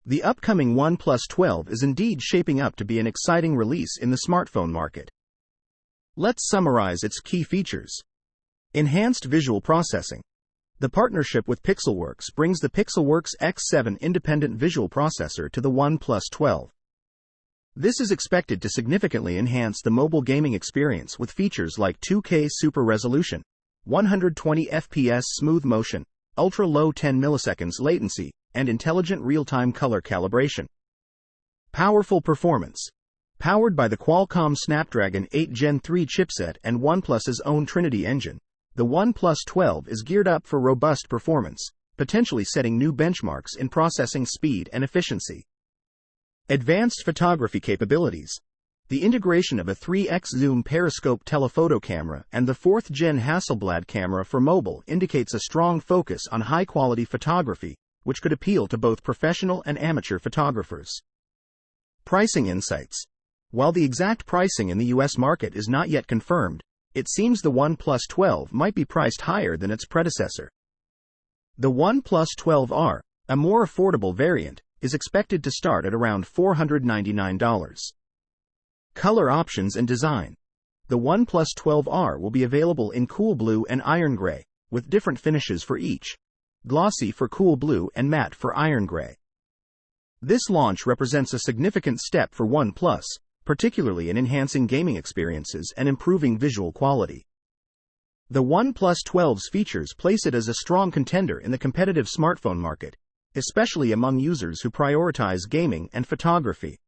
The upcoming OnePlus 12 is indeed shaping up to be an exciting release in the smartphone market. Let's summarize its key features. Enhanced visual processing. The partnership with Pixelworks brings the Pixelworks X7 independent visual processor to the OnePlus 12. This is expected to significantly enhance the mobile gaming experience with features like 2K super resolution, 120 FPS smooth motion, ultra-low 10 milliseconds latency, and intelligent real-time color calibration. Powerful performance. Powered by the Qualcomm Snapdragon 8 Gen 3 chipset and OnePlus's own Trinity engine, the OnePlus 12 is geared up for robust performance, potentially setting new benchmarks in processing speed and efficiency. Advanced photography capabilities. The integration of a 3x zoom periscope telephoto camera and the 4th gen Hasselblad camera for mobile indicates a strong focus on high-quality photography, which could appeal to both professional and amateur photographers. Pricing insights. While the exact pricing in the US market is not yet confirmed, it seems the OnePlus 12 might be priced higher than its predecessor. The OnePlus 12R, a more affordable variant, is expected to start at around $499. Color options and design. The OnePlus 12R will be available in cool blue and iron gray, with different finishes for each: glossy for cool blue and matte for iron gray. This launch represents a significant step for OnePlus, particularly in enhancing gaming experiences and improving visual quality. The OnePlus 12's features place it as a strong contender in the competitive smartphone market, especially among users who prioritize gaming and photography.